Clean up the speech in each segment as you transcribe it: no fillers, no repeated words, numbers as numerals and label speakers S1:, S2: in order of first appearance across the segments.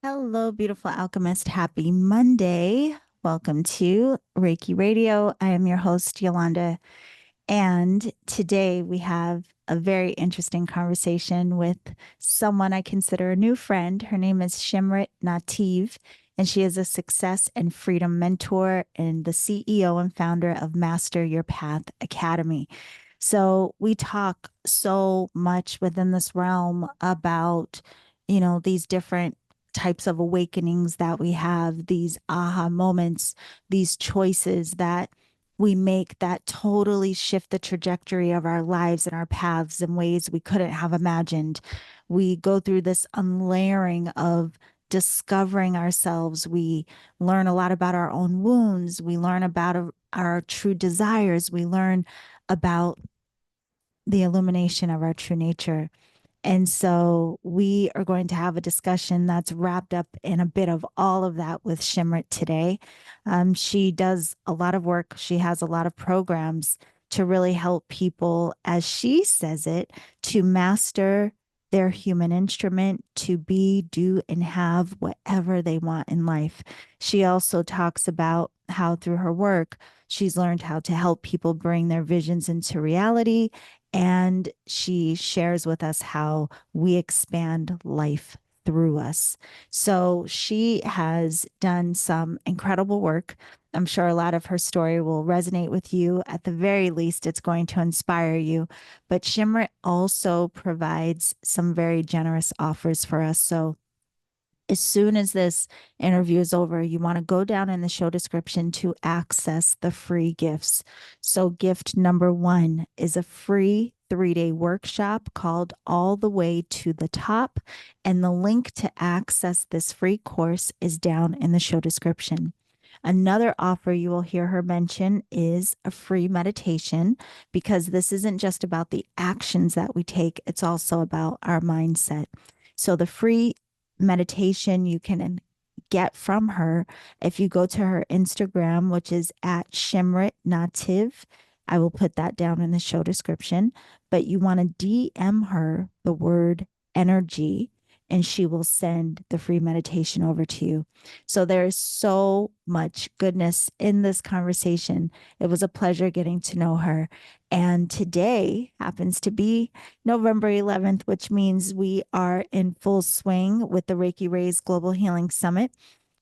S1: Hello, beautiful alchemist. Happy Monday. Welcome to Reiki Radio. I am your host, Yolanda. And today we have a very interesting conversation with someone I consider a new friend. Her name is Shimrit Nativ, and she is a success and freedom mentor and the CEO and founder of Master Your Path Academy. So we talk so much within this realm about, these different types of awakenings that we have, these aha moments, these choices that we make that totally shift the trajectory of our lives and our paths in ways we couldn't have imagined. We go through this unlayering of discovering ourselves. We learn a lot about our own wounds. We learn about our true desires. We learn about the illumination of our true nature. And so we are going to have a discussion that's wrapped up in a bit of all of that with Shimrit today. She does a lot of work, she has a lot of programs to really help people, as she says it, to master their human instrument, to be, do, and have whatever they want in life. She also talks about how through her work, she's learned how to help people bring their visions into reality, and she shares with us how we expand life through us. So she has done some incredible work. I'm sure a lot of her story will resonate with you. At the very least, it's going to inspire you. But Shimmer also provides some very generous offers for us. So as soon as this interview is over, you want to go down in the show description to access the free gifts. So, gift number one is a free 3-day workshop called All the Way to the Top. And the link to access this free course is down in the show description. Another offer you will hear her mention is a free meditation, because this isn't just about the actions that we take, it's also about our mindset. So, the free meditation you can get from her if you go to her Instagram, which is at Shimrit Nativ. I will put that down in the show description, but you want to DM her the word energy and she will send the free meditation over to you. So there is so much goodness in this conversation. It was a pleasure getting to know her. And today happens to be November 11th, which means we are in full swing with the Reiki Rays Global Healing Summit.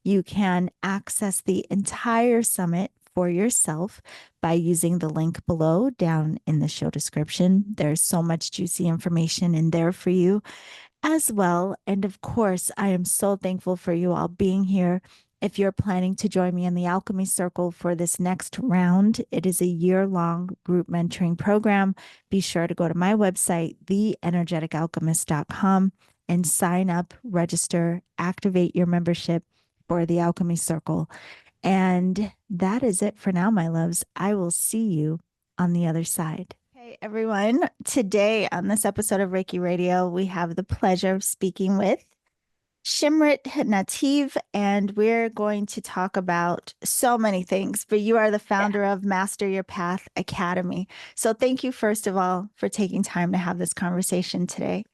S1: You can access the entire summit for yourself by using the link below down in the show description. There's so much juicy information in there for you as well. And of course, I am so thankful for you all being here. If you're planning to join me in the Alchemy Circle for this next round, it is a year-long group mentoring program. Be sure to go to my website, theenergeticalchemist.com, and sign up, register, activate your membership for the Alchemy Circle. And that is it for now, my loves. I will see you on the other side. Hey, everyone. Today on this episode of Reiki Radio, we have the pleasure of speaking with Shimrit Nativ, and we're going to talk about so many things, but you are the founder of Master Your Path Academy. So thank you, first of all, for taking time to have this conversation today.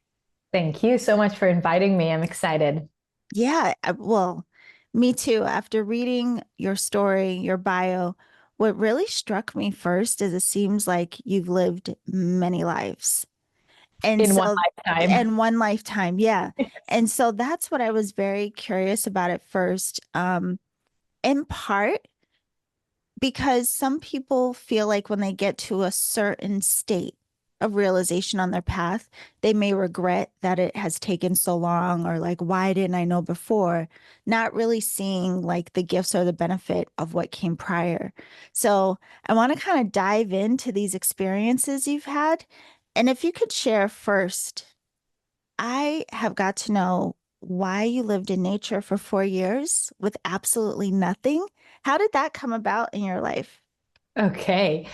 S2: Thank you so much for inviting me. I'm excited.
S1: Yeah, well, me too. After reading your story, your bio, what really struck me first is it seems like you've lived many lives. And
S2: In one
S1: so,
S2: lifetime.
S1: and one lifetime, yeah. And so that's what I was very curious about at first, in part because some people feel like when they get to a certain state of realization on their path, they may regret that it has taken so long, or like, why didn't I know before? Not really seeing like the gifts or the benefit of what came prior. So I want to kind of dive into these experiences you've had. And if you could share first, I have got to know why you lived in nature for 4 years with absolutely nothing. How did that come about in your life?
S2: Okay.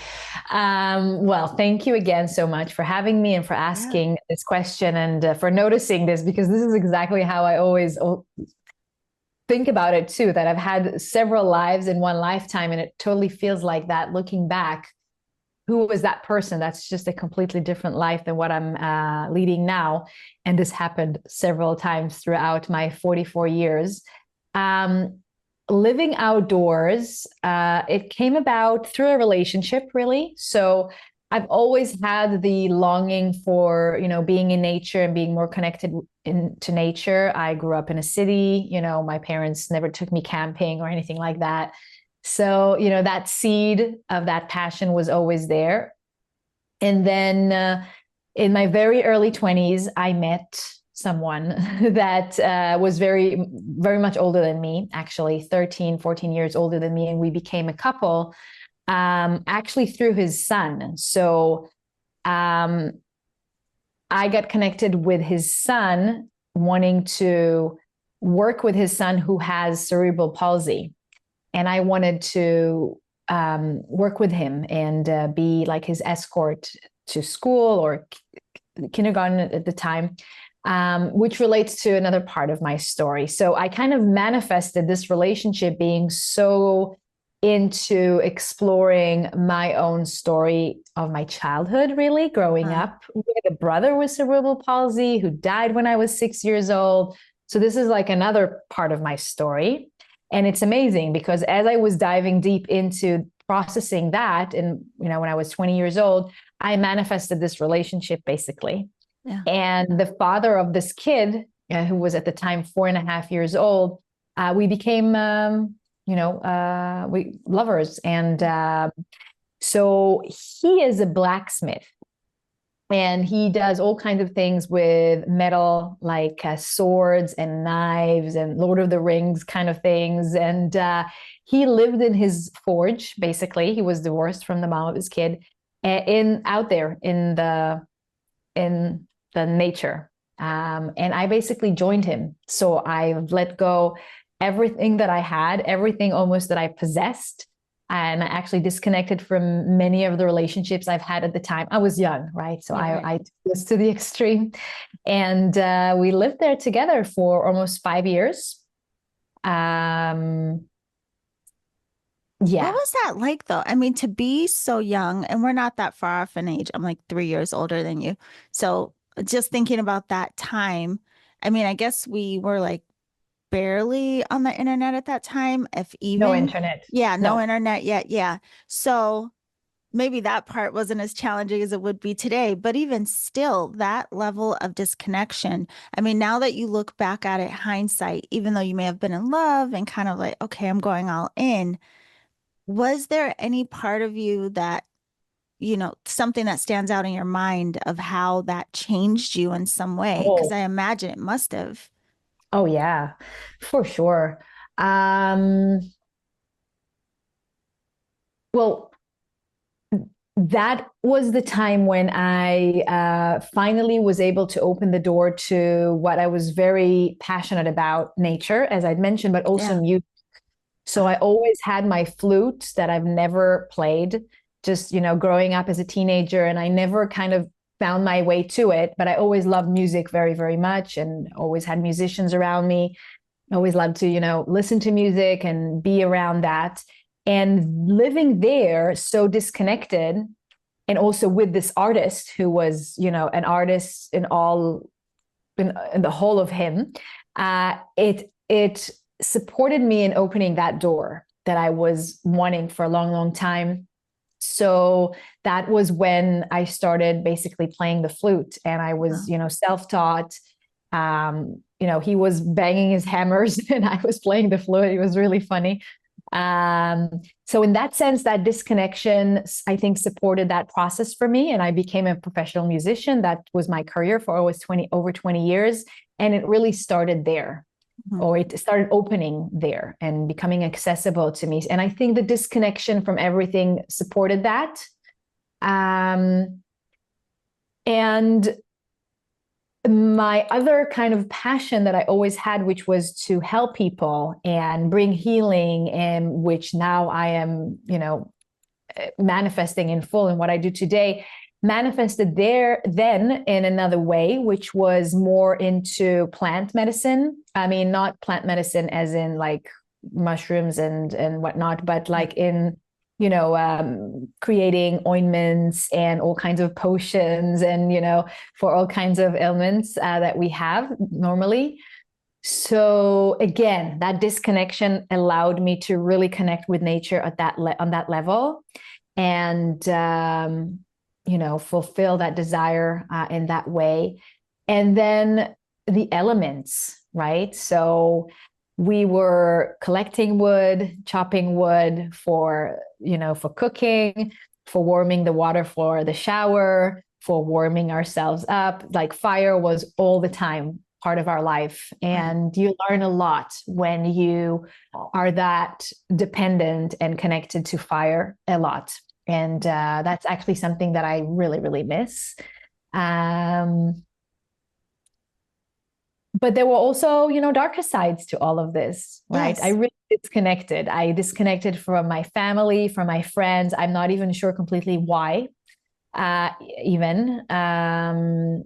S2: Well, thank you again so much for having me and for
S1: Yeah.
S2: asking this question and for noticing this, because this is exactly how I always think about it too, that I've had several lives in one lifetime, and it totally feels like that looking back. who was that person? That's just a completely different life than what I'm leading now. And this happened several times throughout my 44 years. Um, Living outdoors, it came about through a relationship, really. So I've always had the longing for, being in nature and being more connected to nature. I grew up in a city, my parents never took me camping or anything like that. So, that seed of that passion was always there. And then in my very early 20s, I met someone that was very, very much older than me, actually 13, 14 years older than me. And we became a couple actually through his son. So I got connected with his son, wanting to work with his son who has cerebral palsy. And I wanted to work with him and be like his escort to school or kindergarten at the time, which relates to another part of my story. So I kind of manifested this relationship being so into exploring my own story of my childhood, really growing up with a brother with cerebral palsy who died when I was 6 years old. So this is like another part of my story. And it's amazing because as I was diving deep into processing that, and when I was 20 years old, I manifested this relationship basically.
S1: Yeah.
S2: And the father of this kid, who was at the time 4.5 years old, we became, we lovers. And so he is a blacksmith. And he does all kinds of things with metal, like swords and knives and Lord of the Rings kind of things. And he lived in his forge, basically. He was divorced from the mom of his kid, out there in the nature. And I basically joined him. So I let go everything that I had, everything almost that I possessed. And I actually disconnected from many of the relationships I've had at the time. I was young, right? So I was to the extreme. And we lived there together for almost 5 years. Yeah.
S1: What was that like, though? I mean, to be so young, and we're not that far off in age. I'm like 3 years older than you. So just thinking about that time, I mean, I guess we were like barely on the internet at that time, if
S2: No
S1: even.
S2: internet.
S1: Yeah, no
S2: No.
S1: internet yet. Yeah. So maybe that part wasn't as challenging as it would be today, but even still, that level of disconnection. I mean, now that you look back at it, hindsight, even though you may have been in love and kind of like, okay, I'm going all in, was there any part of you that, something that stands out in your mind of how that changed you in some way? Because
S2: Oh,
S1: I imagine it must have.
S2: oh yeah, for sure. Um, well, that was the time when I finally was able to open the door to what I was very passionate about, nature, as I'd mentioned, but also
S1: Yeah.
S2: music. So I always had my flute that I've never played, just, growing up as a teenager, and I never kind of found my way to it, but I always loved music very, very much and always had musicians around me. I always loved to, listen to music and be around that. And living there so disconnected, and also with this artist who was, an artist in the whole of him, it supported me in opening that door that I was wanting for a long, long time. So that was when I started basically playing the flute, and I was, self-taught. He was banging his hammers and I was playing the flute. It was really funny. So in that sense, that disconnection, I think, supported that process for me. And I became a professional musician. That was my career for over 20 years. And it really started there, or it started opening there and becoming accessible to me. And I think the disconnection from everything supported that. And my other kind of passion that I always had, which was to help people and bring healing, and which now I am, manifesting in full in what I do today, manifested there then in another way, which was more into plant medicine. I mean, not plant medicine as in like mushrooms and whatnot, but like in creating ointments and all kinds of potions and, for all kinds of ailments that we have normally. So again, that disconnection allowed me to really connect with nature at on that level, and fulfill that desire in that way. And then the elements, right? So we were collecting wood, chopping wood for cooking, for warming the water for the shower, for warming ourselves up. Like fire was all the time part of our life. And you learn a lot when you are that dependent and connected to fire a lot. And that's actually something that I really, really miss. But there were also, darker sides to all of this, right?
S1: Yes.
S2: I really disconnected. I disconnected from my family, from my friends. I'm not even sure completely why, even. And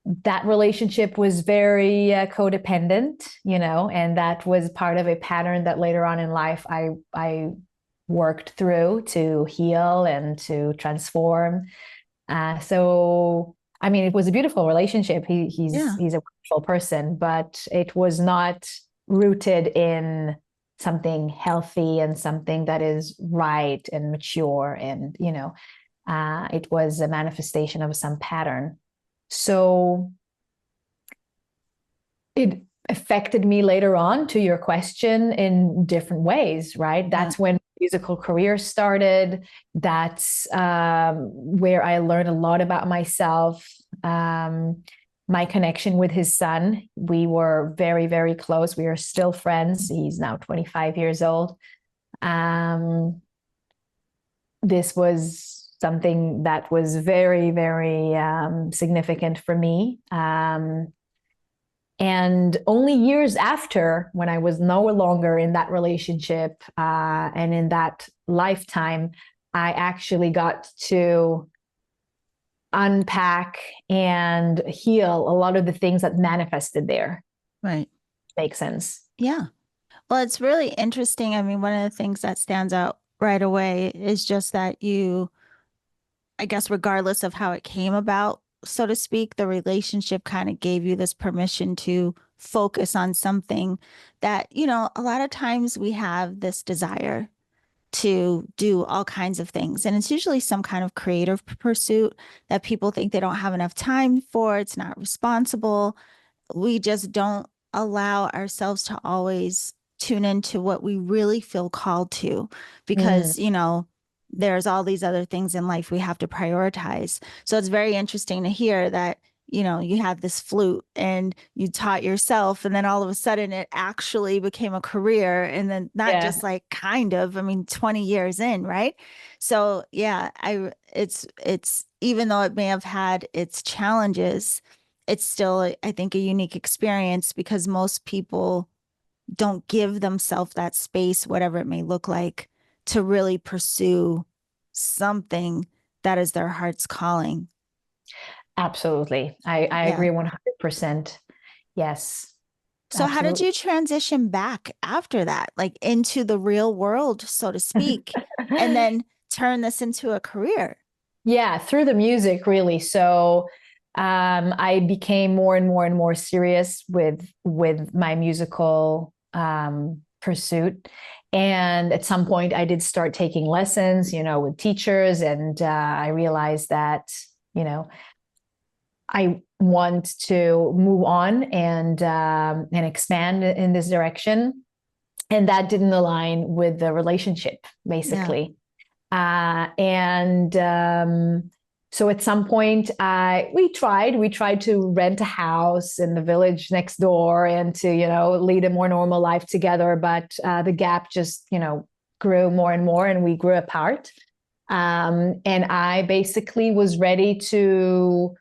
S2: that relationship was very codependent, and that was part of a pattern that later on in life I worked through to heal and to transform. So I mean, it was a beautiful relationship. He's a wonderful person, but it was not rooted in something healthy and something that is right and mature, and it was a manifestation of some pattern. So it affected me later on, to your question, in different ways, right? That's when musical career started. That's where I learned a lot about myself. My connection with his son, we were very, very close. We are still friends. He's now 25 years old. This was something that was very, very significant for me. And only years after, when I was no longer in that relationship and in that lifetime, I actually got to unpack and heal a lot of the things that manifested there.
S1: Right.
S2: Makes sense.
S1: Yeah. Well, it's really interesting. I mean, one of the things that stands out right away is just that you, I guess, regardless of how it came about, so to speak, the relationship kind of gave you this permission to focus on something that, a lot of times we have this desire to do all kinds of things. And it's usually some kind of creative pursuit that people think they don't have enough time for. It's not responsible. We just don't allow ourselves to always tune into what we really feel called to because, there's all these other things in life we have to prioritize. So it's very interesting to hear that, you had this flute and you taught yourself, and then all of a sudden it actually became a career. And then not just like kind of, I mean, 20 years in, right? So yeah, it's even though it may have had its challenges, it's still, I think, a unique experience because most people don't give themselves that space, whatever it may look like, to really pursue something that is their heart's calling.
S2: Absolutely. I agree 100%. Yes.
S1: So how did you transition back after that, like into the real world, so to speak, and then turn this into a career?
S2: Yeah, through the music, really. So I became more and more and more serious with my musical pursuit. And at some point, I did start taking lessons, with teachers, and I realized that, I want to move on and expand in this direction, and that didn't align with the relationship, basically. So at some point, we tried to rent a house in the village next door and to, lead a more normal life together. But the gap just, grew more and more, and we grew apart. And I basically was ready to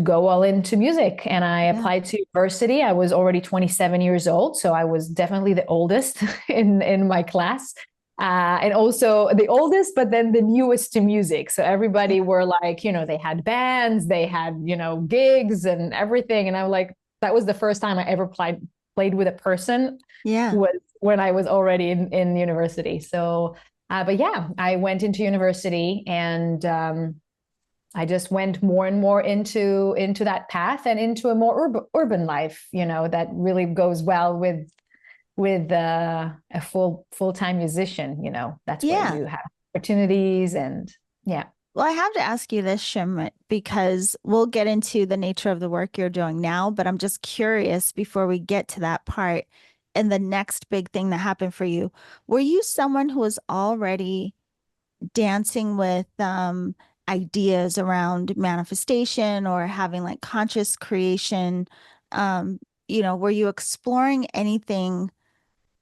S2: go all into music, and I applied to university. I was already 27 years old, so I was definitely the oldest in my class. And also the oldest, but then the newest to music. So everybody were like, they had bands, they had, gigs and everything. And I'm like, that was the first time I ever played with a person who was when I was already in university. So, but yeah, I went into university and I just went more and more into that path and into a more urban life, that really goes well with a full-time musician. That's where
S1: Yeah.
S2: you have opportunities and yeah.
S1: Well, I have to ask you this, Shimrit, because we'll get into the nature of the work you're doing now, but I'm just curious before we get to that part and the next big thing that happened for you. Were you someone who was already dancing with ideas around manifestation or having like conscious creation? Um, were you exploring anything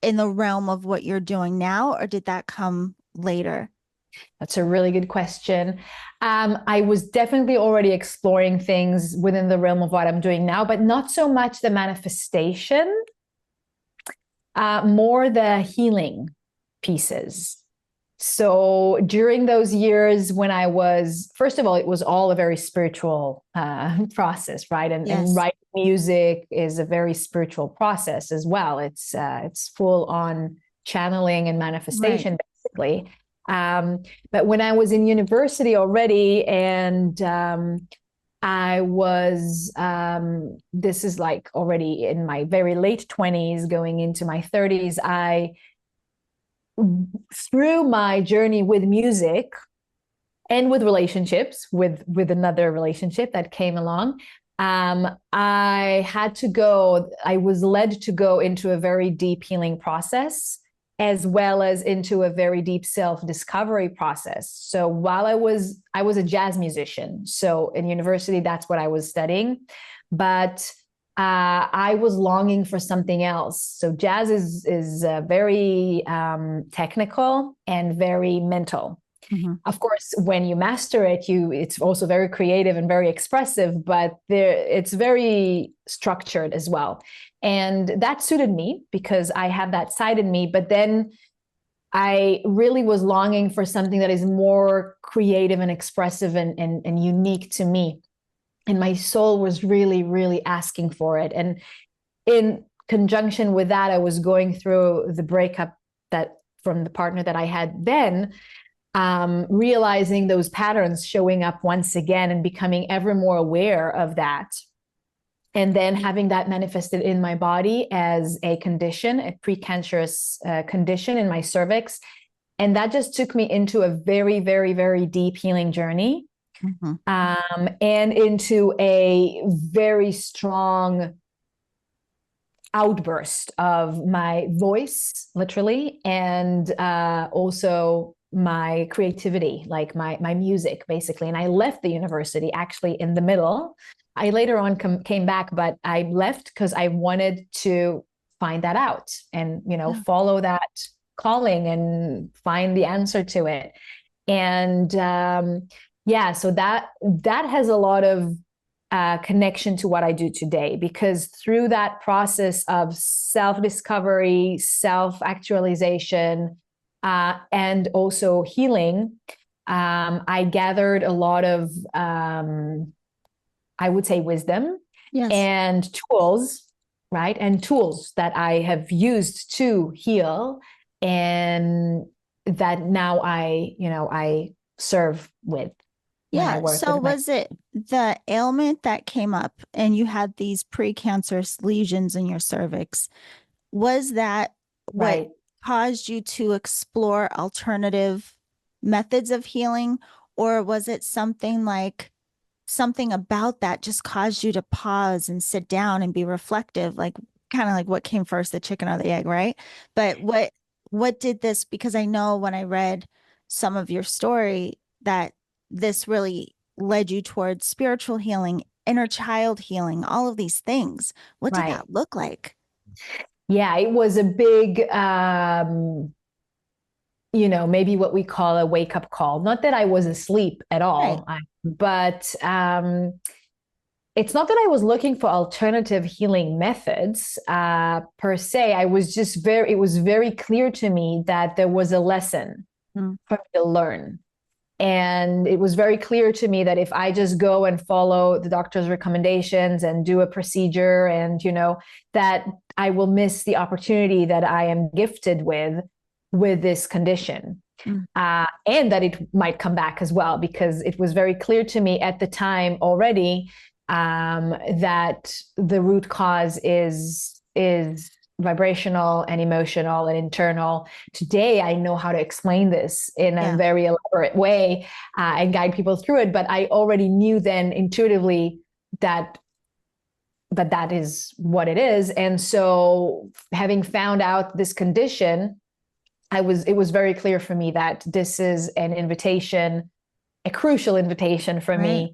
S1: in the realm of what you're doing now, or did that come later?
S2: That's a really good question. I was definitely already exploring things within the realm of what I'm doing now, but not so much the manifestation, more the healing pieces. So during those years when I was, first of all, it was all a very spiritual process, right? And
S1: Yes.
S2: writing music is a very spiritual process as well. It's full on channeling and
S1: Right.
S2: manifestation, basically. But when I was in university already, and I was, this is like already in my very late 20s, going into my 30s, through my journey with music and with relationships, with another relationship that came along, I was led to go into a very deep healing process, as well as into a very deep self-discovery process. So while I was a jazz musician, so in university that's what I was studying, but I was longing for something else. So jazz is very technical and very mental.
S1: Mhm.
S2: Of course, when you master it, it's also very creative and very expressive, but it's very structured as well. And that suited me because I have that side in me. But then I really was longing for something that is more creative and expressive and unique to me. And my soul was really, really asking for it. And in conjunction with that, I was going through the breakup that from the partner that I had then, realizing those patterns showing up once again and becoming ever more aware of that. And then having that manifested in my body as a condition, a precancerous condition in my cervix. And that just took me into a very, very, very deep healing journey,
S1: Mhm.
S2: and into a very strong outburst of my voice, literally, and also my creativity, like my music, basically. And I left the university actually in the middle. I later on came back, but I left because I wanted to find that out and
S1: Yeah.
S2: follow that calling and find the answer to it. And yeah, so that has a lot of connection to what I do today, because through that process of self-discovery, self-actualization, and also healing, I gathered a lot of, I would say, wisdom
S1: Yes.
S2: and tools, right? And tools that I have used to heal, and that now I serve with when I
S1: Yeah.
S2: work
S1: So
S2: with my.
S1: was it the ailment that came up and you had these precancerous lesions in your cervix? Was that what
S2: Right.
S1: caused you to explore alternative methods of healing? Or was it something like something about that just caused you to pause and sit down and be reflective, like kind of like what came first, the chicken or the egg, right? But what did this, because I know when I read some of your story that this really led you towards spiritual healing, inner child healing, all of these things. What did
S2: Right.
S1: that look like?
S2: Yeah, it was a big, maybe what we call a wake up call. Not that I was asleep at
S1: Right.
S2: all, but it's not that I was looking for alternative healing methods per se. It was very clear to me that there was a lesson
S1: Mm.
S2: for me to learn. And it was very clear to me that if I just go and follow the doctor's recommendations and do a procedure and, that I will miss the opportunity that I am gifted with this condition.
S1: Mm.
S2: And that it might come back as well, because it was very clear to me at the time already, that the root cause is vibrational and emotional and internal. Today, I know how to explain this in a very elaborate way, and guide people through it. But I already knew then intuitively that that is what it is. And so, having found out this condition, it was very clear for me that this is an invitation, a crucial invitation for me,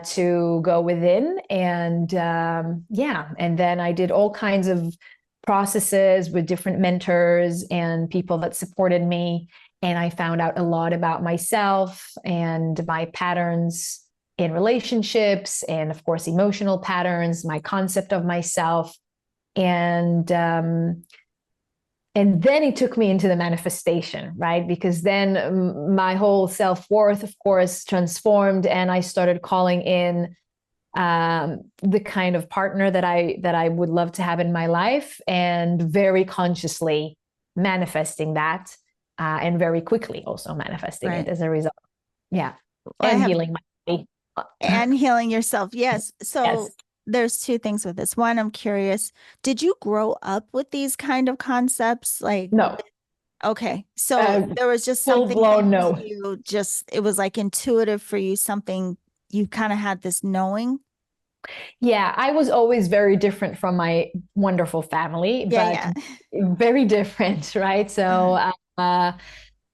S2: to go within. And and then I did all kinds of processes with different mentors and people that supported me. And I found out a lot about myself and my patterns in relationships, and of course, emotional patterns, my concept of myself. And then it took me into the manifestation, right? Because then my whole self-worth, of course, transformed, and I started calling in the kind of partner that I would love to have in my life, and very consciously manifesting that, and very quickly also manifesting it as a result. Yeah. And healing my body.
S1: And healing yourself. Yes. So
S2: yes.
S1: There's two things with this. One, I'm curious, did you grow up with these kind of concepts? Like,
S2: no.
S1: Okay. So there was just something
S2: full-blown no.
S1: You just, it was like intuitive for you, something you kind of had this knowing.
S2: Yeah, I was always very different from my wonderful family, but very different, right? So,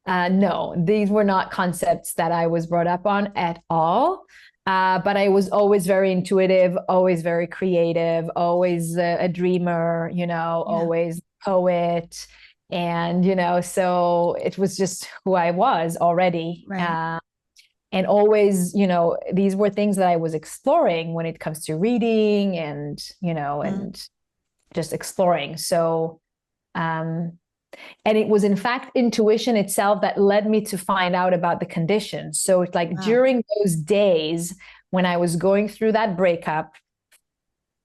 S2: no, these were not concepts that I was brought up on at all. But I was always very intuitive, always very creative, always a dreamer, always poet. And, so it was just who I was already.
S1: Right.
S2: And always, these were things that I was exploring when it comes to reading and, and just exploring. So, and it was in fact intuition itself that led me to find out about the condition. So it's like during those days when I was going through that breakup,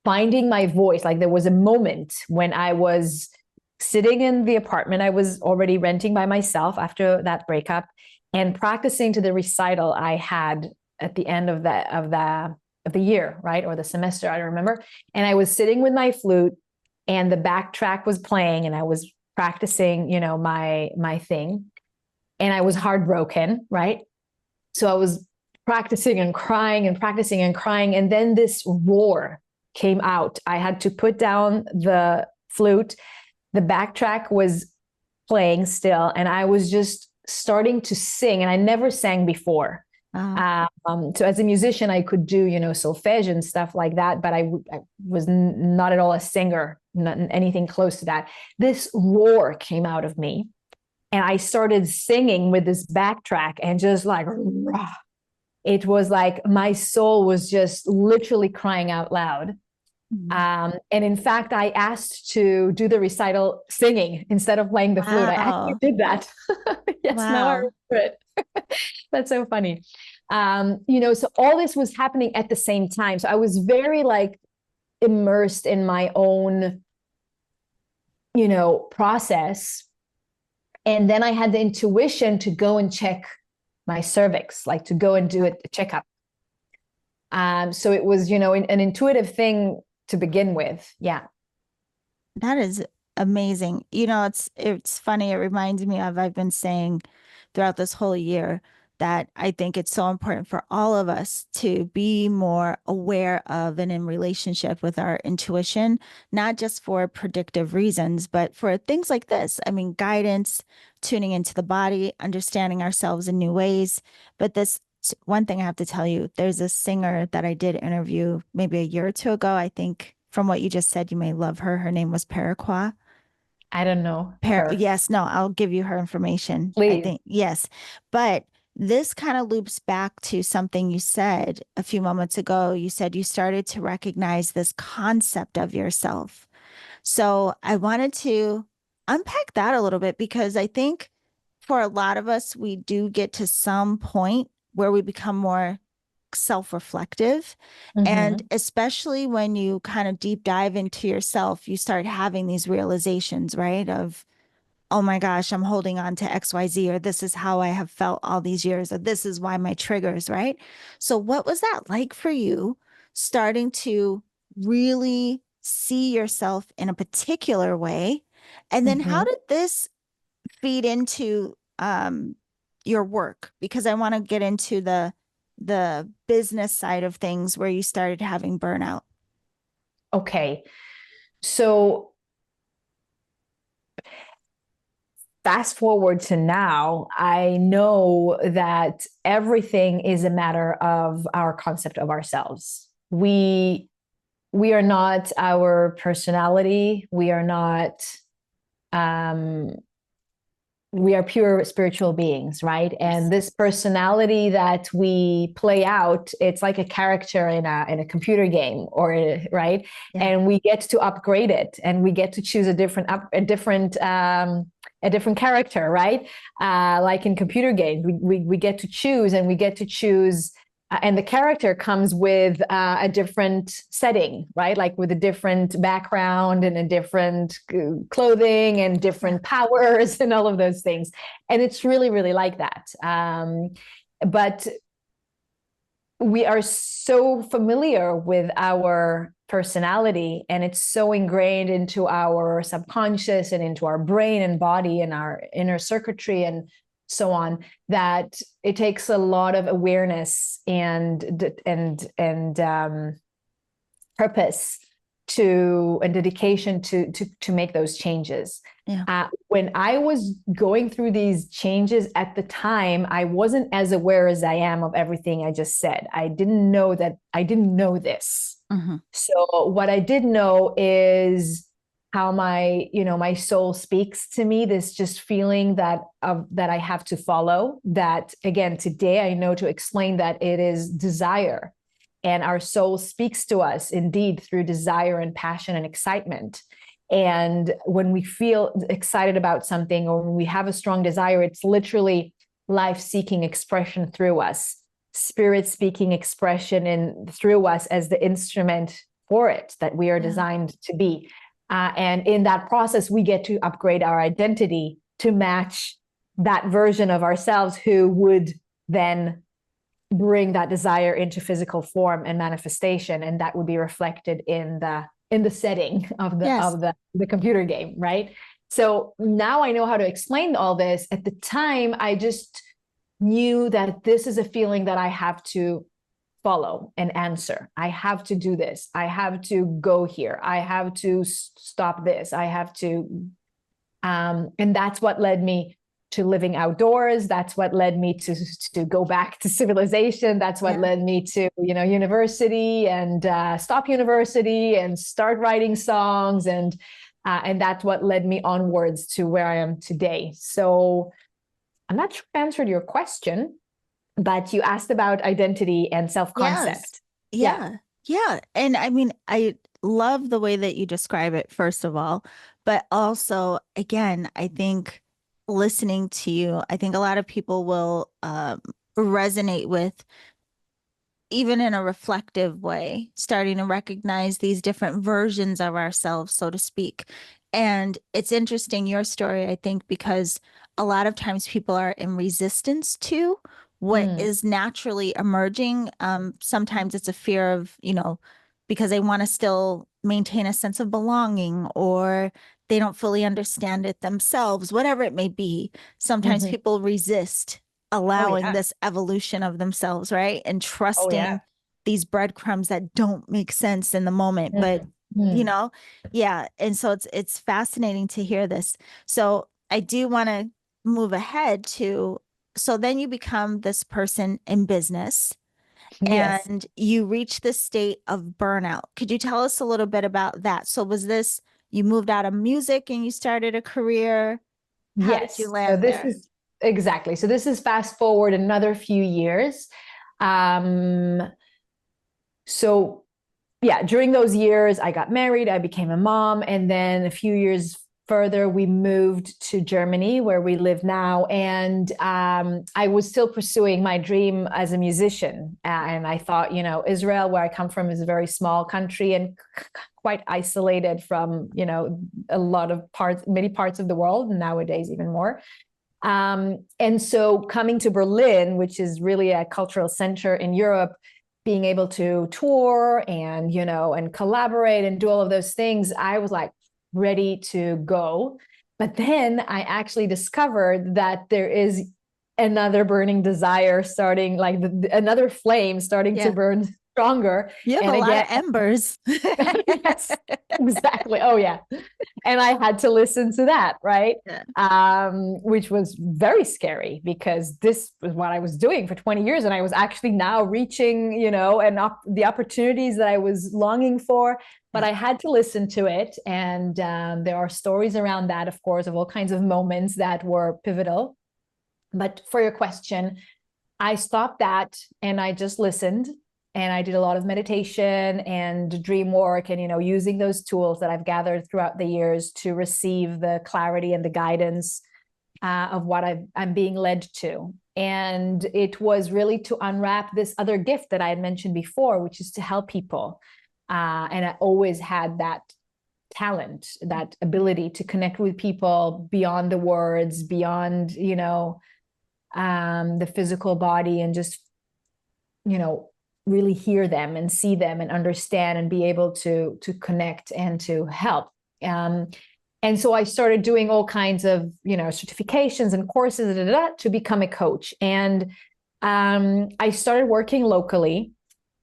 S2: finding my voice, like there was a moment when I was sitting in the apartment I was already renting by myself after that breakup, and practicing to the recital I had at the end of the year, right? Or the semester, I don't remember. And I was sitting with my flute, and the backtrack was playing, and I was practicing, my thing. And I was heartbroken, right? So I was practicing and crying and practicing and crying. And then this roar came out. I had to put down the flute. The backtrack was playing still, and I was just starting to sing. And I never sang before. So as a musician, I could do, solfege and stuff like that, but I was not at all a singer, not anything close to that. This roar came out of me, and I started singing with this backtrack, and just like, rah. It was like my soul was just literally crying out loud. And in fact, I asked to do the recital singing instead of playing the flute. I actually did that. Yes, now I remember it. That's so funny. So all this was happening at the same time. So I was very immersed in my own, process. And then I had the intuition to go and check my cervix, like to go and do a checkup. So it was, an intuitive thing to begin with. Yeah.
S1: That is amazing. It's funny. It reminds me of, I've been saying throughout this whole year that I think it's so important for all of us to be more aware of and in relationship with our intuition, not just for predictive reasons, but for things like this. I mean, guidance, tuning into the body, understanding ourselves in new ways. But this one thing I have to tell you, there's a singer that I did interview maybe a year or two ago. I think from what you just said, you may love her. Her name was Paraquat.
S2: I don't know.
S1: Yes, no, I'll give you her information.
S2: Please.
S1: I think, yes. But this kind of loops back to something you said a few moments ago. You said you started to recognize this concept of yourself. So I wanted to unpack that a little bit, because I think for a lot of us, we do get to some point where we become more self-reflective. And
S2: Hmm.
S1: especially when you kind of deep dive into yourself, you start having these realizations, right? Of, oh my gosh, I'm holding on to XYZ, or this is how I have felt all these years, or this is why my triggers, right? So, what was that like for you starting to really see yourself in a particular way? And then, how
S2: Hmm.
S1: did this feed into your work? Because I want to get into the business side of things where you started having burnout.
S2: Okay. So fast forward to now, I know that everything is a matter of our concept of ourselves. We are not our personality. Um, we are pure spiritual beings, right? And
S1: Yes.
S2: this personality that we play out, it's like a character in a computer game, or right?
S1: Yeah.
S2: And we get to upgrade it, and we get to choose a different character, right? Like in computer games, we get to choose, and we get to choose and the character comes with a different setting, right? Like with a different background and a different clothing and
S1: Yeah.
S2: different powers and all of those things. And it's really, really like that. But we are so familiar with our personality, and it's so ingrained into our subconscious and into our brain and body and our inner circuitry and so on, that it takes a lot of awareness and purpose to and dedication to make those changes.
S1: Yeah.
S2: When I was going through these changes at the time, I wasn't as aware as I am of everything I just said. I didn't know that I didn't know this.
S1: Mm-hmm.
S2: So what I did know is how my soul speaks to me, this just feeling that I have to follow. That again, today I know to explain that it is desire, and our soul speaks to us indeed through desire and passion and excitement. And when we feel excited about something, or when we have a strong desire, it's literally life seeking expression through us, spirit speaking expression in through us as the instrument for it that we are
S1: Yeah.
S2: designed to be. And in that process, we get to upgrade our identity to match that version of ourselves who would then bring that desire into physical form and manifestation, and that would be reflected in the setting of the
S1: Yes.
S2: the computer game, right? So now I know how to explain all this. At the time, I just knew that this is a feeling that I have to follow and answer. I have to do this. I have to go here. I have to stop this. I have to and that's what led me to living outdoors. That's what led me to go back to civilization. That's what
S1: Yeah.
S2: led me to university, and stop university and start writing songs, and that's what led me onwards to where I am today. So I'm not sure I answered your question, but you asked about identity and self
S1: Yes.
S2: concept. Yeah.
S1: Yeah. Yeah. And I mean, I love the way that you describe it, first of all, but also, again, I think listening to you, I think a lot of people will resonate with, even in a reflective way, starting to recognize these different versions of ourselves, so to speak. And it's interesting, your story, I think, because a lot of times people are in resistance to what
S2: Mm.
S1: is naturally emerging. Sometimes it's a fear of, because they want to still maintain a sense of belonging, or they don't fully understand it themselves, whatever it may be. Sometimes
S2: Mm-hmm.
S1: people resist
S2: Oh
S1: allowing
S2: yeah.
S1: this evolution of themselves, right? And
S2: Oh yeah.
S1: trusting these breadcrumbs that don't make sense in the moment. But, you
S2: Mm-hmm.
S1: know, yeah. And so it's fascinating to hear this. So I do want to move ahead to, so then you become this person in business
S2: Yes.
S1: and you reach the state of burnout. Could you tell us a little bit about that? So was this, you moved out of music and you started a career? How did you
S2: Yes. So
S1: land
S2: this
S1: there?
S2: is exactly. So this is fast forward another few years. Um, so yeah, during those years, I got married, I became a mom, and then a few years further, we moved to Germany, where we live now. And I was still pursuing my dream as a musician. And I thought, Israel, where I come from, is a very small country and quite isolated from, a lot of many parts of the world, and nowadays even more. And so coming to Berlin, which is really a cultural center in Europe, being able to tour and, and collaborate and do all of those things, I was like ready to go. But then I actually discovered that there is another burning desire starting, like another flame starting to burn stronger.
S1: You have
S2: and
S1: a lot of embers.
S2: Yes, exactly. Oh, yeah. And I had to listen to that, right? Yeah. Which was very scary, because this was what I was doing for 20 years. And I was actually now reaching, the opportunities that I was longing for. But I had to listen to it. And there are stories around that, of course, of all kinds of moments that were pivotal. But for your question, I stopped that and I just listened. And I did a lot of meditation and dream work and, using those tools that I've gathered throughout the years to receive the clarity and the guidance of what I'm being led to. And it was really to unwrap this other gift that I had mentioned before, which is to help people. And I always had that talent, that ability to connect with people beyond the words, beyond, the physical body, and just, really hear them and see them and understand and be able to connect and to help. And so I started doing all kinds of, certifications and courses to become a coach. And I started working locally.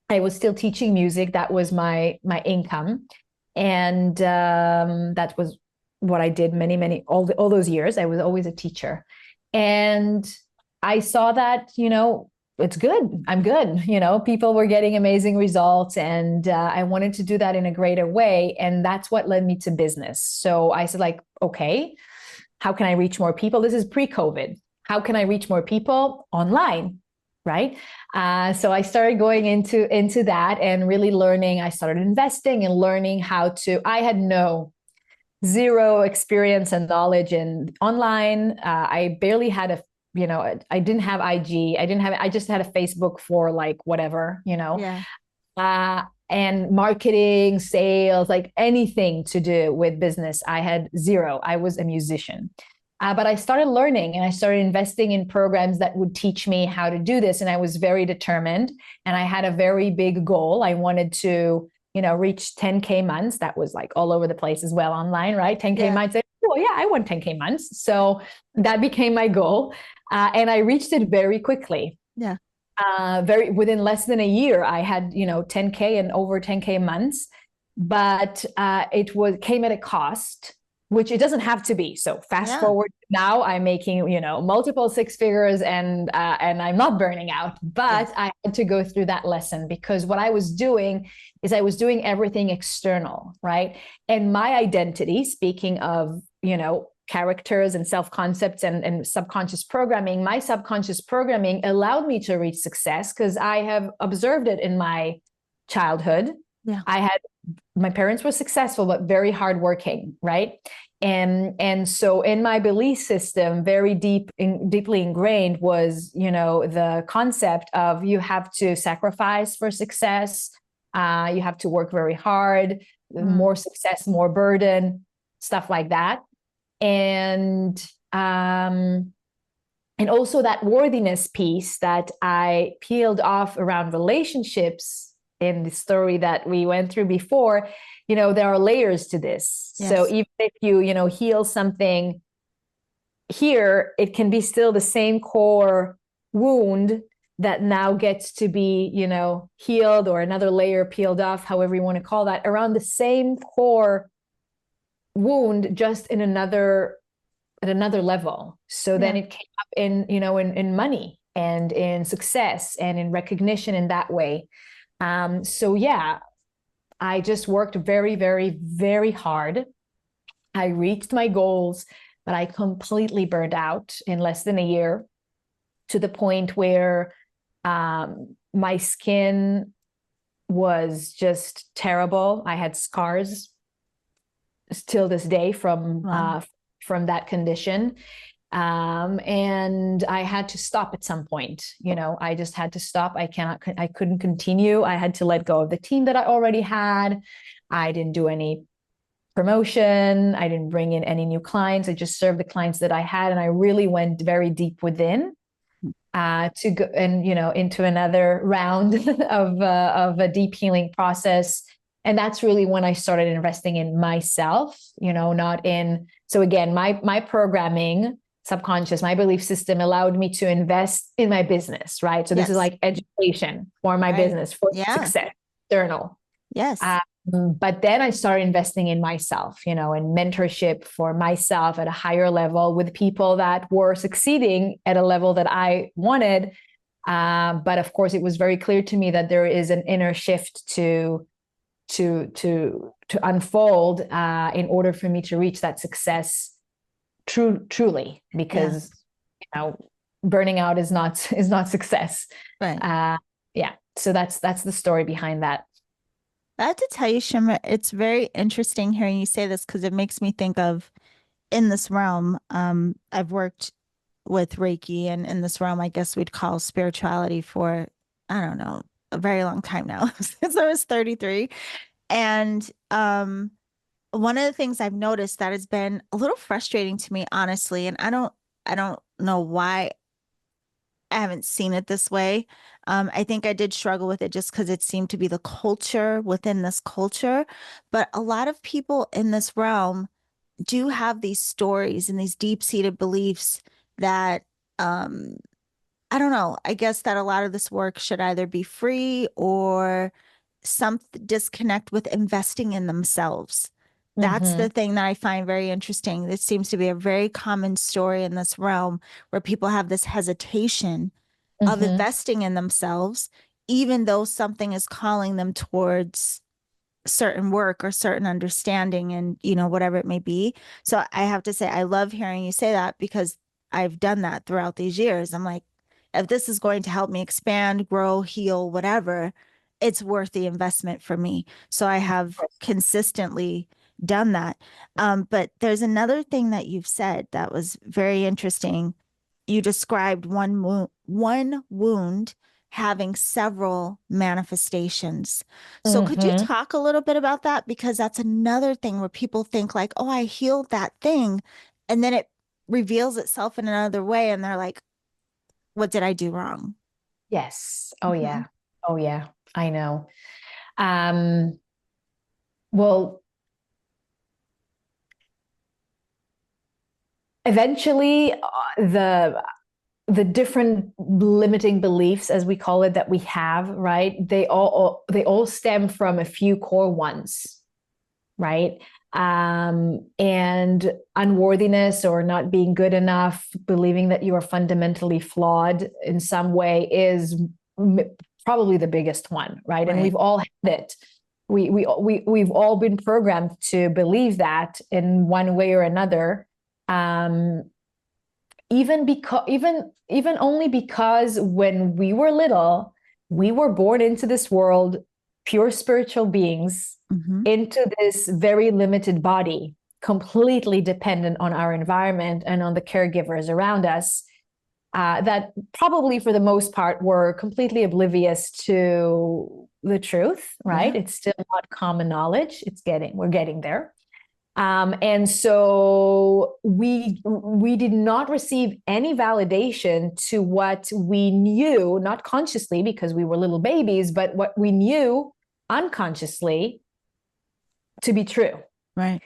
S2: I was still teaching music. That was my income. And that was what I did all those years. I was always a teacher. And I saw that, it's good. I'm good. People were getting amazing results, and I wanted to do that in a greater way. And that's what led me to business. So I said, okay, how can I reach more people? This is pre-COVID. How can I reach more people online? Right. So I started going into that and really learning. I started investing and learning how to, I had zero experience and knowledge in online. I barely had I didn't have IG. I just had a Facebook for whatever, and marketing, sales, anything to do with business. I had zero. I was a musician. But I started learning and I started investing in programs that would teach me how to do this. And I was very determined, and I had a very big goal. I wanted to, reach 10K months. That was all over the place as well online, right? 10K months. Oh yeah, I want 10K months. So that became my goal. And I reached it very quickly.
S1: Yeah.
S2: Within less than a year, I had, 10K and over 10K months, but it came at a cost, which it doesn't have to be. So fast forward, now I'm making, multiple six figures, and I'm not burning out, but I had to go through that lesson, because what I was doing is I was doing everything external, right? And my identity, speaking of, characters and self-concepts and subconscious programming, my subconscious programming allowed me to reach success because I have observed it in my childhood.
S1: Yeah.
S2: My parents were successful, but very hardworking, right? And so in my belief system, very deeply ingrained was, the concept of you have to sacrifice for success. You have to work very hard, more success, more burden, stuff like that. And also that worthiness piece that I peeled off around relationships in the story that we went through before. There are layers to this. Yes. So even if you, heal something here, it can be still the same core wound that now gets to be, healed, or another layer peeled off, however you want to call that, around the same core wound, just at another level. So then it came up in money and in success and in recognition in that way. I just worked very, very, very hard. I reached my goals, but I completely burned out in less than a year, to the point where my skin was just terrible. I had scars till this day
S1: Wow.
S2: from that condition. And I had to stop at some point. I just had to stop. I couldn't continue. I had to let go of the team that I already had. I didn't do any promotion. I didn't bring in any new clients. I just served the clients that I had. And I really went very deep within to go and, into another round of a deep healing process. And that's really when I started investing in myself, not in, so again, my programming, subconscious, my belief system allowed me to invest in my business, right? So this is
S1: Yes.
S2: like education for my
S1: Right.
S2: business, for
S1: Yeah.
S2: success, external.
S1: Yes.
S2: But then I started investing in myself, in mentorship for myself at a higher level with people that were succeeding at a level that I wanted. But of course, it was very clear to me that there is an inner shift to unfold in order for me to reach that success truly,
S1: Yeah.
S2: because burning out is not success.
S1: Right.
S2: Yeah. So that's the story behind that.
S1: I have to tell you, Shimra, it's very interesting hearing you say this because it makes me think of in this realm. I've worked with Reiki, and in this realm, I guess we'd call spirituality for, I don't know, a very long time now, since I was 33. And one of the things I've noticed that has been a little frustrating to me, honestly, and I don't know why I haven't seen it this way. I think I did struggle with it just because it seemed to be the culture within this culture. But a lot of people in this realm do have these stories and these deep-seated beliefs that um, I don't know. I guess that a lot of this work should either be free or some disconnect with investing in themselves. That's the
S2: Mm-hmm.
S1: thing that I find very interesting. This seems to be a very common story in this realm where people have this hesitation of
S2: Mm-hmm.
S1: investing in themselves, even though something is calling them towards certain work or certain understanding and, whatever it may be. So I have to say, I love hearing you say that because I've done that throughout these years. I'm like, if this is going to help me expand, grow, heal, whatever, it's worth the investment for me. So I have consistently done that. But there's another thing that you've said that was very interesting. You described one wound having several manifestations. So could you
S2: Mm-hmm.
S1: talk a little bit about that? Because that's another thing where people think like, oh, I healed that thing. And then it reveals itself in another way. And they're like, what did I do wrong?
S2: Yes. Oh
S1: Hmm.
S2: yeah. Oh yeah. I know. Um, well, eventually, the different limiting beliefs, as we call it, that we have, right? They all stem from a few core ones, right? And unworthiness or not being good enough, believing that you are fundamentally flawed in some way is probably the biggest one, right? And
S1: Right.
S2: we've all had it. We've all been programmed to believe that in one way or another. Um, even only because when we were little, we were born into this world, pure spiritual beings,
S1: Hmm.
S2: into this very limited body, completely dependent on our environment and on the caregivers around us, that probably for the most part were completely oblivious to the truth, right?
S1: Yeah.
S2: It's still not common knowledge. We're getting there. And so we did not receive any validation to what we knew, not consciously because we were little babies, but what we knew unconsciously to be true.
S1: Right.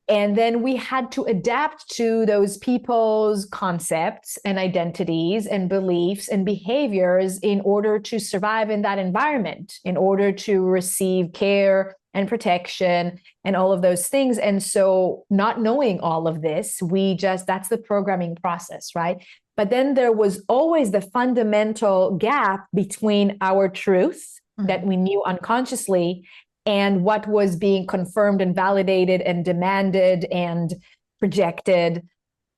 S2: And then we had to adapt to those people's concepts and identities and beliefs and behaviors in order to survive in that environment, in order to receive care and protection and all of those things. And so, not knowing all of this, that's the programming process, right? But then there was always the fundamental gap between our truth that
S1: Hmm.
S2: we knew unconsciously and what was being confirmed and validated and demanded and projected.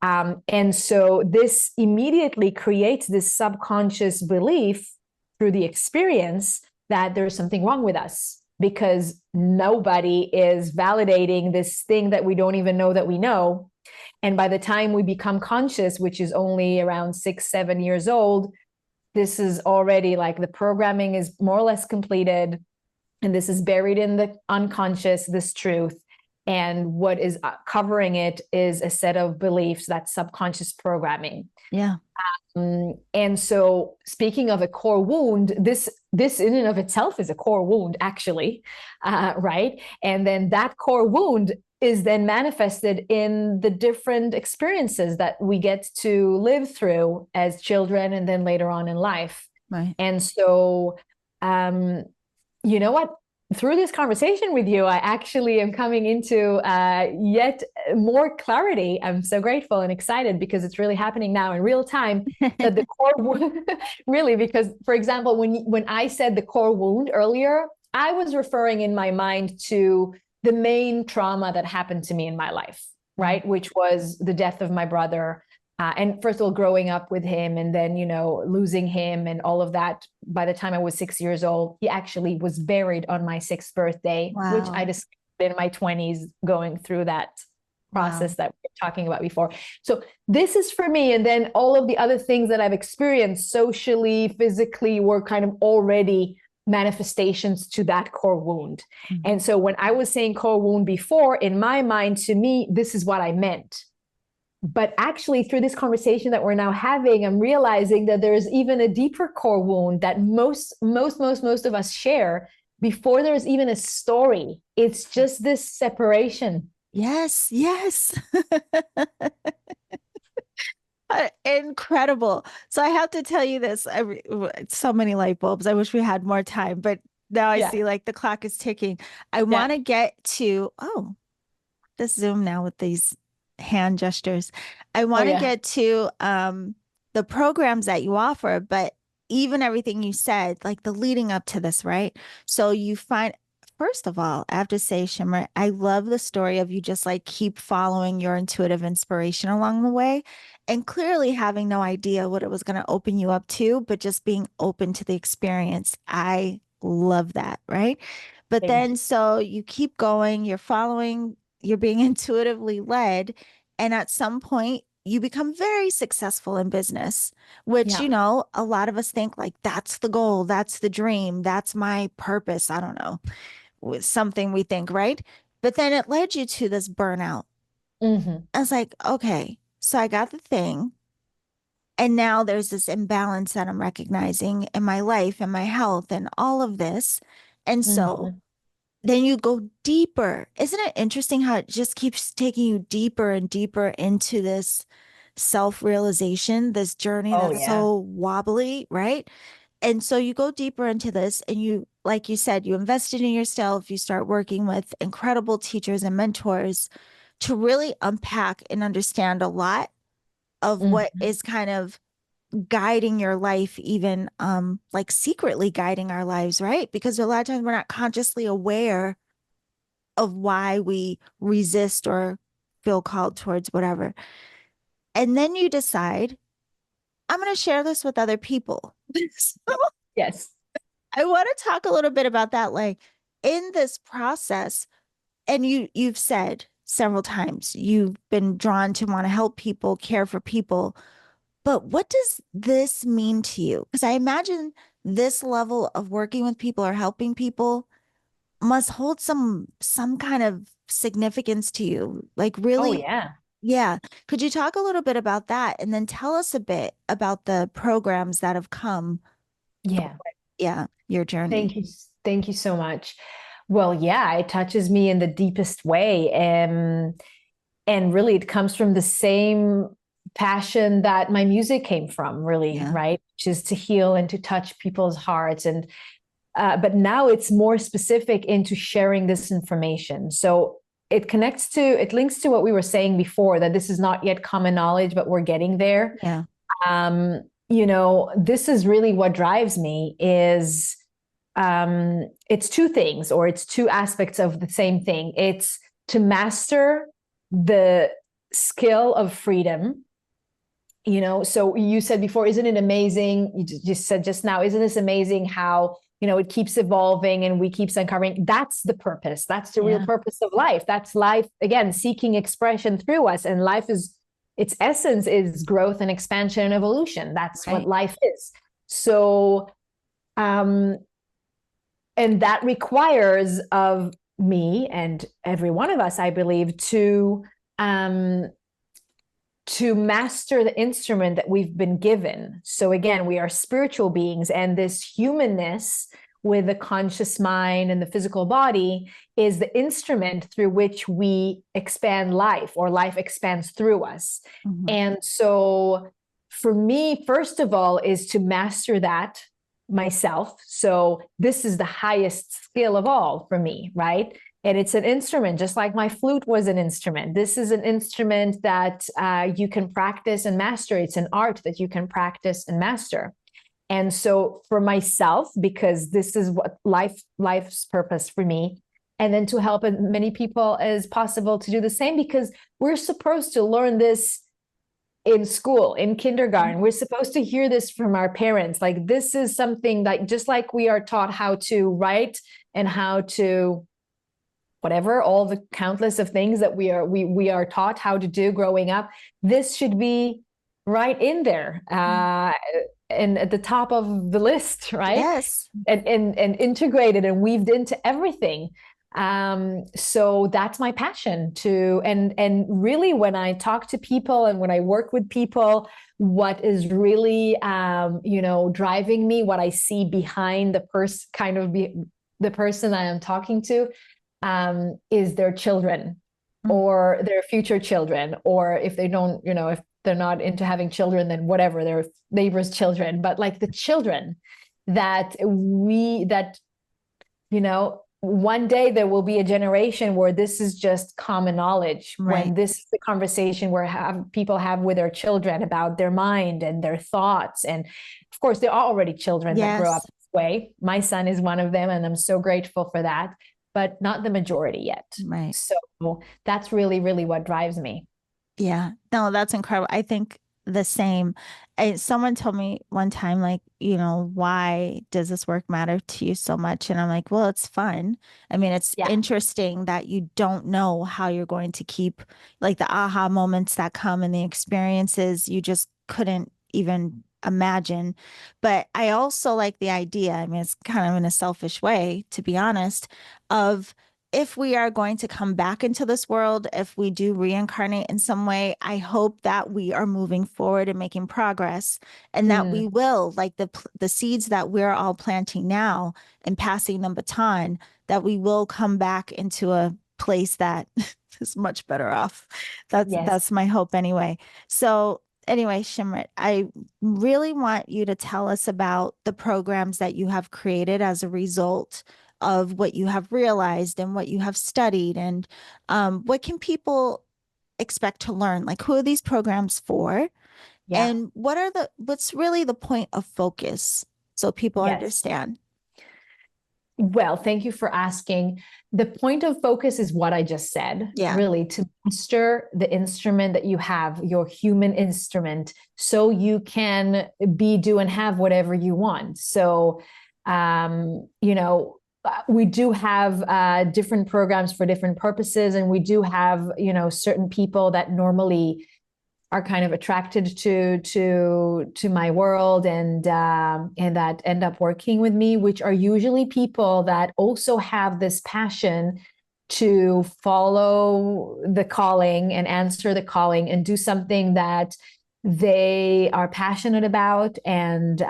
S2: And so this immediately creates this subconscious belief through the experience that there's something wrong with us. because nobody is validating this thing that we don't even know that we know. And by the time we become conscious, which is only around 6, 7 years old, this is already like the programming is more or less completed. And this is buried in the unconscious, this truth. And what is covering it is a set of beliefs, that subconscious programming.
S1: Yeah.
S2: And so, speaking of a core wound, this in and of itself is a core wound, actually, right? And then that core wound is then manifested in the different experiences that we get to live through as children, and then later on in life.
S1: Right.
S2: And so, you know what? Through this conversation with you, I actually am coming into yet more clarity. I'm so grateful and excited because it's really happening now in real time. That the core wound, really, because for example, when I said the core wound earlier, I was referring in my mind to the main trauma that happened to me in my life, right? Which was the death of my brother. And first of all, growing up with him, and then, losing him and all of that. By the time I was 6 years old, he actually was buried on my 6th birthday, which
S1: Wow.
S2: I discovered in my 20s, going through that process that we were talking about before. So this is for me. And then all of the other things that I've experienced socially, physically, were kind of already manifestations to that core wound.
S1: Mm-hmm.
S2: And so when I was saying core wound before, in my mind, to me, this is what I meant. But actually, through this conversation that we're now having, I'm realizing that there's even a deeper core wound that most of us share before there's even a story. It's just this separation.
S1: Yes, yes. Incredible. So I have to tell you this. So many light bulbs. I wish we had more time, but now I see like the clock is ticking. I want to get to, this Zoom now with these hand gestures. I want to get to the programs that you offer, but even everything you said, like the leading up to this, right? So you find, first of all, I have to say, Shimmer, I love the story of you just like keep following your intuitive inspiration along the way, and clearly having no idea what it was going to open you up to, but just being open to the experience. I love that, right? But then, so you keep going, you're following, you're being intuitively led. And at some point, you become very successful in business, which, a lot of us think like that's the goal, that's the dream, that's my purpose. I don't know, with something we think, right? But then it led you to this burnout. I was like, okay, so I got the thing. And now there's this imbalance that I'm recognizing in my life and my health and all of this. And so then you go deeper. Isn't it interesting how it just keeps taking you deeper and deeper into this self-realization, this journey that's so wobbly, right? And so you go deeper into this, and you, like you said, you invested in yourself, you start working with incredible teachers and mentors to really unpack and understand a lot of what is kind of guiding your life, even like secretly guiding our lives, right? Because a lot of times we're not consciously aware of why we resist or feel called towards whatever. And then you decide, I'm going to share this with other people. So
S2: Yes.
S1: I want to talk a little bit about that. Like in this process, and you've said several times you've been drawn to want to help people, care for people. But what does this mean to you? Because I imagine this level of working with people or helping people must hold some kind of significance to you. Like really, yeah. Could you talk a little bit about that, and then tell us a bit about the programs that have come? Yeah, your journey.
S2: Thank you so much. Well, yeah, it touches me in the deepest way. And really, it comes from the same passion that my music came from, really, right? Which is to heal and to touch people's hearts. And but now it's more specific into sharing this information. So it links to what we were saying before, that this is not yet common knowledge, but we're getting there.
S1: Yeah.
S2: This is really what drives me is it's two things, or it's two aspects of the same thing. It's to master the skill of freedom. So you said before, isn't it amazing? You just said just now, isn't this amazing how it keeps evolving and we keeps uncovering. That's the purpose. That's the real
S1: Yeah.
S2: purpose of life. That's life, again, seeking expression through us. And life is, its essence is growth and expansion and evolution. That's what
S1: Right.
S2: life is. So, and that requires of me and every one of us, I believe, um, to master the instrument that we've been given. So again, we are spiritual beings, and this humanness with the conscious mind and the physical body is the instrument through which we expand life, or life expands through us.
S1: Mm-hmm.
S2: And so for me, first of all, is to master that myself. So this is the highest skill of all for me, right? And it's an instrument, just like my flute was an instrument. This is an instrument that you can practice and master. It's an art that you can practice and master. And so for myself, because this is what life's purpose for me, and then to help as many people as possible to do the same, because we're supposed to learn this in school, in kindergarten. We're supposed to hear this from our parents. Like, this is something that, just like we are taught how to write and how to whatever, all the countless of things that we are taught how to do growing up, this should be right in there, and at the top of the list, right?
S1: Yes.
S2: And integrated and weaved into everything. So that's my passion to, and really, when I talk to people and when I work with people, what is really driving me, what I see behind the the person I am talking to, is their children or their future children, or if they don't, if they're not into having children, then whatever, their neighbors' children, but like the children that one day there will be a generation where this is just common knowledge,
S1: Right.
S2: when this is the conversation where people have with their children about their mind and their thoughts. And of course, there are already children that grow up
S1: Yes.
S2: this way. My son is one of them, and I'm so grateful for that, but not the majority yet.
S1: Right.
S2: So that's really, really what drives me.
S1: Yeah. No, that's incredible. I think the same. Someone told me one time, like, why does this work matter to you so much? And I'm like, well, it's fun. I mean, it's
S2: Yeah.
S1: interesting that you don't know how you're going to keep, like, the aha moments that come and the experiences you just couldn't even imagine. But I also like the idea, I mean, it's kind of in a selfish way, to be honest, of if we are going to come back into this world, if we do reincarnate in some way, I hope that we are moving forward and making progress, and that we will, like, the seeds that we're all planting now and passing the baton, that we will come back into a place that is much better off.
S2: Yes.
S1: That's my hope anyway. So anyway, Shimrit, I really want you to tell us about the programs that you have created as a result of what you have realized and what you have studied, and what can people expect to learn? Like, who are these programs for?
S2: Yeah.
S1: And what's really the point of focus, so people
S2: Yes.
S1: understand?
S2: Well, thank you for asking. The point of focus is what I just said,
S1: Yeah.
S2: really, to master the instrument that you have, your human instrument, so you can be, do, and have whatever you want. So, we do have different programs for different purposes, and we do have, certain people that normally are kind of attracted to my world, and that end up working with me, which are usually people that also have this passion to follow the calling and answer the calling and do something that they are passionate about, and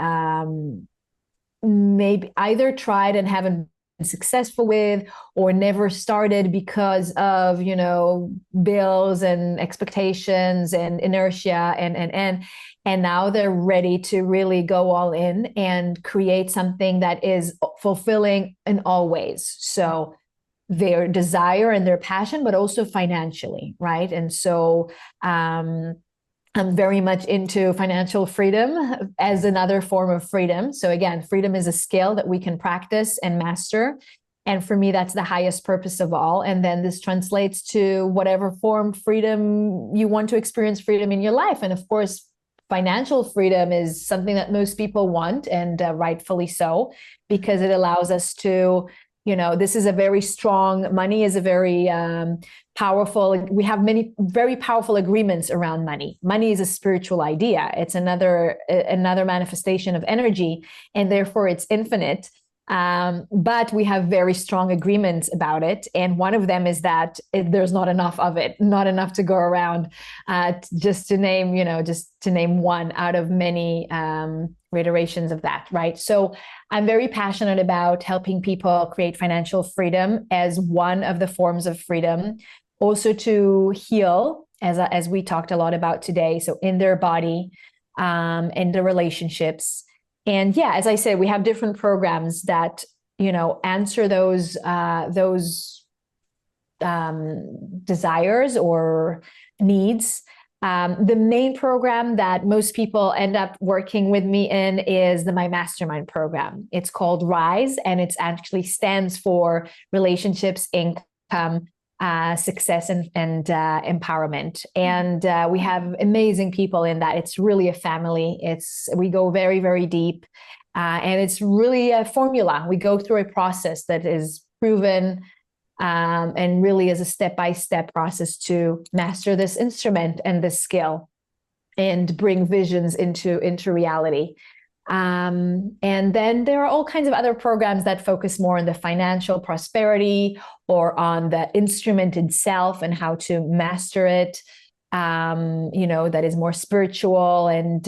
S2: maybe either tried and haven't been successful with, or never started because of bills and expectations and inertia, and now they're ready to really go all in and create something that is fulfilling in all ways. So their desire and their passion, but also financially, right? And so I'm very much into financial freedom as another form of freedom. So again, freedom is a skill that we can practice and master. And for me, that's the highest purpose of all. And then this translates to whatever form freedom you want to experience freedom in your life. And of course, financial freedom is something that most people want, and rightfully so, because it allows us to, this is a very strong, money is a very powerful, we have many very powerful agreements around money. Money is a spiritual idea. It's another manifestation of energy, and therefore it's infinite. But we have very strong agreements about it. And one of them is that there's not enough of it, not enough to go around, just to name one out of many reiterations of that, right? So I'm very passionate about helping people create financial freedom as one of the forms of freedom, also to heal, as we talked a lot about today. So in their body, in the relationships. And yeah, as I said, we have different programs that, answer those desires or needs. The main program that most people end up working with me in is My Mastermind program. It's called RISE, and it actually stands for Relationships, Income, Success, and Empowerment. And we have amazing people in that. It's really a family. We go very, very deep, and it's really a formula. We go through a process that is proven, and really is a step-by-step process to master this instrument and this skill and bring visions into reality. And then there are all kinds of other programs that focus more on the financial prosperity or on the instrument itself and how to master it. That is more spiritual, and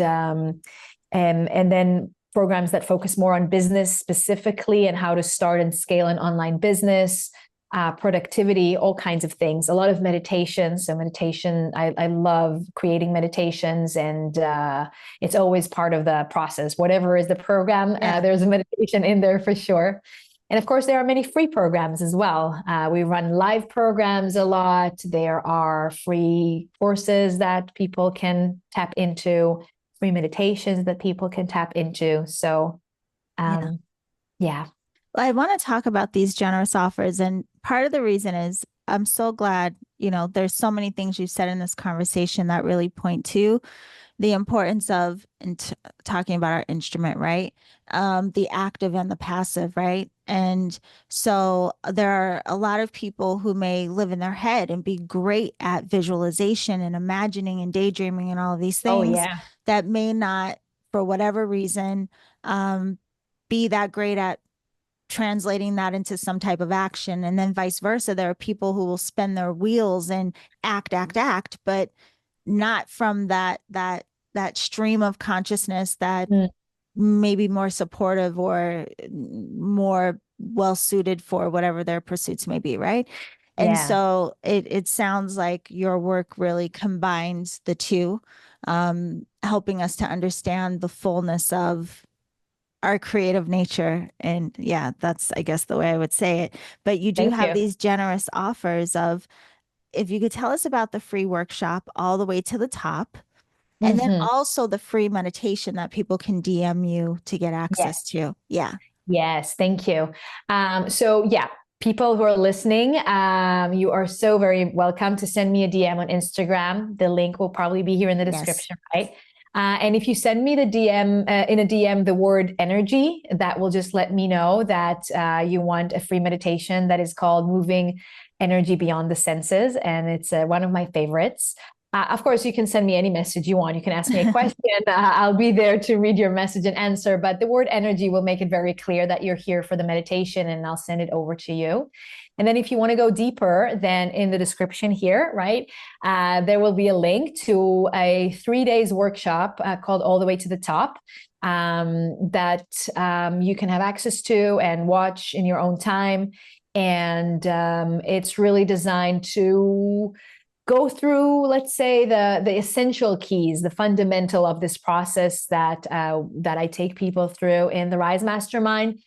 S2: then programs that focus more on business specifically and how to start and scale an online business. Productivity, all kinds of things, a lot of meditation. So meditation, I love creating meditations, and it's always part of the process. Whatever is the program, there's a meditation in there for sure. And of course, there are many free programs as well. We run live programs a lot. There are free courses that people can tap into, free meditations that people can tap into. So, yeah.
S1: Well, I want to talk about these generous offers. And part of the reason is I'm so glad, there's so many things you've said in this conversation that really point to the importance of talking about our instrument, right? The active and the passive, right? And so there are a lot of people who may live in their head and be great at visualization and imagining and daydreaming and all of these things that may not, for whatever reason, be that great at translating that into some type of action. And then vice versa. There are people who will spin their wheels and act, but not from that stream of consciousness that may be more supportive or more well suited for whatever their pursuits may be, right? And so it sounds like your work really combines the two, helping us to understand the fullness of our creative nature. And that's, I guess, the way I would say it. But you do have these generous offers of, if you could tell us about the free workshop all the way to the top, and then also the free meditation that people can DM you to get access to. Yeah.
S2: Yes. Thank you. People who are listening, you are so very welcome to send me a DM on Instagram. The link will probably be here in the description, right? And if you send me the DM in a DM, the word energy, that will just let me know that you want a free meditation that is called Moving Energy Beyond the Senses. And it's one of my favorites. Of course, you can send me any message you want. You can ask me a question. I'll be there to read your message and answer. But the word energy will make it very clear that you're here for the meditation, and I'll send it over to you. And then if you want to go deeper, then in the description here, right, there will be a link to a 3 days workshop called All the Way to the Top, that you can have access to and watch in your own time. And it's really designed to go through, let's say, the essential keys, the fundamental of this process that I take people through in the Rise Mastermind.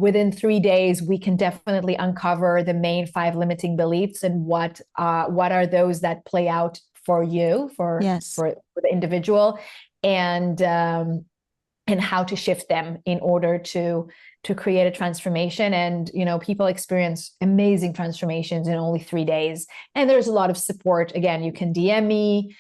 S2: Within 3 days, we can definitely uncover the main 5 limiting beliefs and what are those that play out for you, for the individual, and and how to shift them in order to create a transformation. And people experience amazing transformations in only 3 days. And there's a lot of support. Again, you can DM me,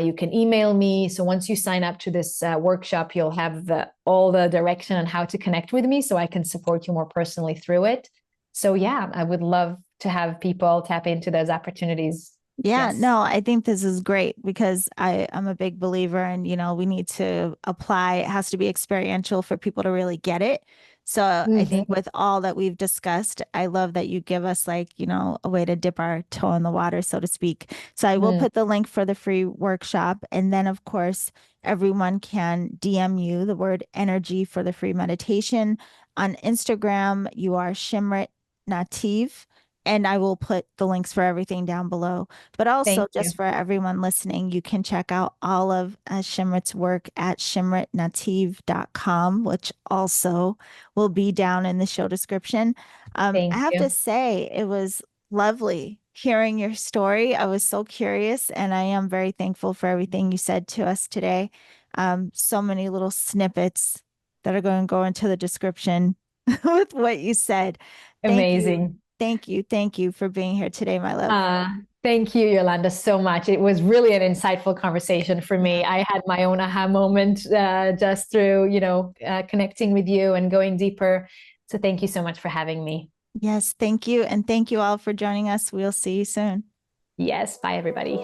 S2: you can email me. So once you sign up to this workshop, you'll have all the direction on how to connect with me, so I can support you more personally through it. So yeah, I would love to have people tap into those opportunities.
S1: Yeah,
S2: Yes.
S1: no, I think this is great because I'm a big believer and we need to apply. It has to be experiential for people to really get it. So I think
S2: Mm-hmm.
S1: with all that we've discussed, I love that you give us like, a way to dip our toe in the water, so to speak. So I will
S2: Mm.
S1: put the link for the free workshop. And then of course, everyone can DM you the word energy for the free meditation. On Instagram, you are Shimrit Nativ. And I will put the links for everything down below. But also,
S2: Thank you.
S1: just for everyone listening, you can check out all of Shimrit's work at shimritnativ.com, which also will be down in the show description. I
S2: Thank
S1: have to
S2: you.
S1: say, it was lovely hearing your story. I was so curious, and I am very thankful for everything you said to us today. So many little snippets that are going to go into the description with what you said. Thank you.
S2: Amazing.
S1: Thank you. Thank you for being here today, my love.
S2: Thank you, Yolanda, so much. It was really an insightful conversation for me.
S1: Yeah.
S2: I had my own aha moment just through, connecting with you and going deeper. So thank you so much for having me.
S1: Yes. Thank you. And thank you all for joining us. We'll see you soon.
S2: Yes. Bye, everybody.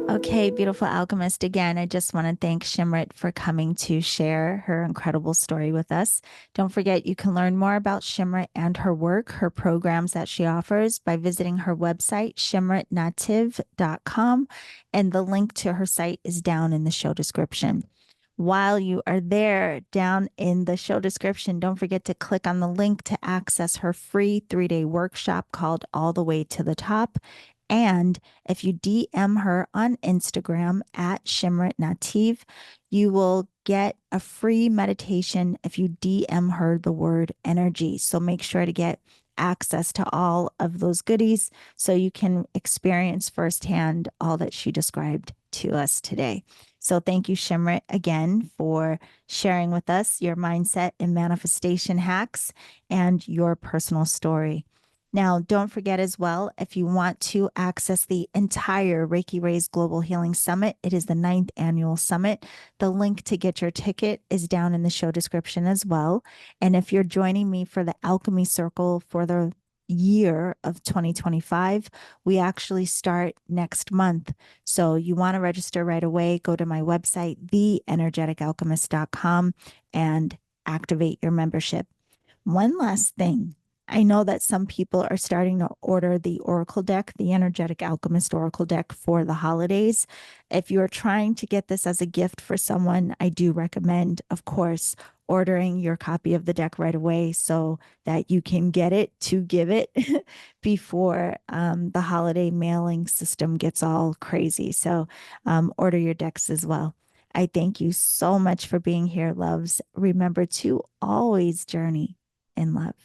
S1: Okay, beautiful alchemist. Again, I just want to thank Shimrit for coming to share her incredible story with us. Don't forget, you can learn more about Shimrit and her work, her programs that she offers by visiting her website, shimritnativ.com. And the link to her site is down in the show description. While you are there, down in the show description, don't forget to click on the link to access her free 3-day workshop called All the Way to the Top. And if you DM her on Instagram at Shimrit Nativ, you will get a free meditation if you DM her the word energy. So make sure to get access to all of those goodies so you can experience firsthand all that she described to us today. So thank you, Shimrit, again for sharing with us your mindset and manifestation hacks and your personal story. Now, don't forget as well, if you want to access the entire Reiki Rays Global Healing Summit, it is the 9th annual summit. The link to get your ticket is down in the show description as well. And if you're joining me for the Alchemy Circle for the year of 2025, we actually start next month. So you want to register right away, go to my website, theenergeticalchemist.com, and activate your membership. One last thing. I know that some people are starting to order the Oracle deck, the Energetic Alchemist Oracle deck for the holidays. If you're trying to get this as a gift for someone, I do recommend, of course, ordering your copy of the deck right away so that you can get it to give it before the holiday mailing system gets all crazy. So order your decks as well. I thank you so much for being here, loves. Remember to always journey in love.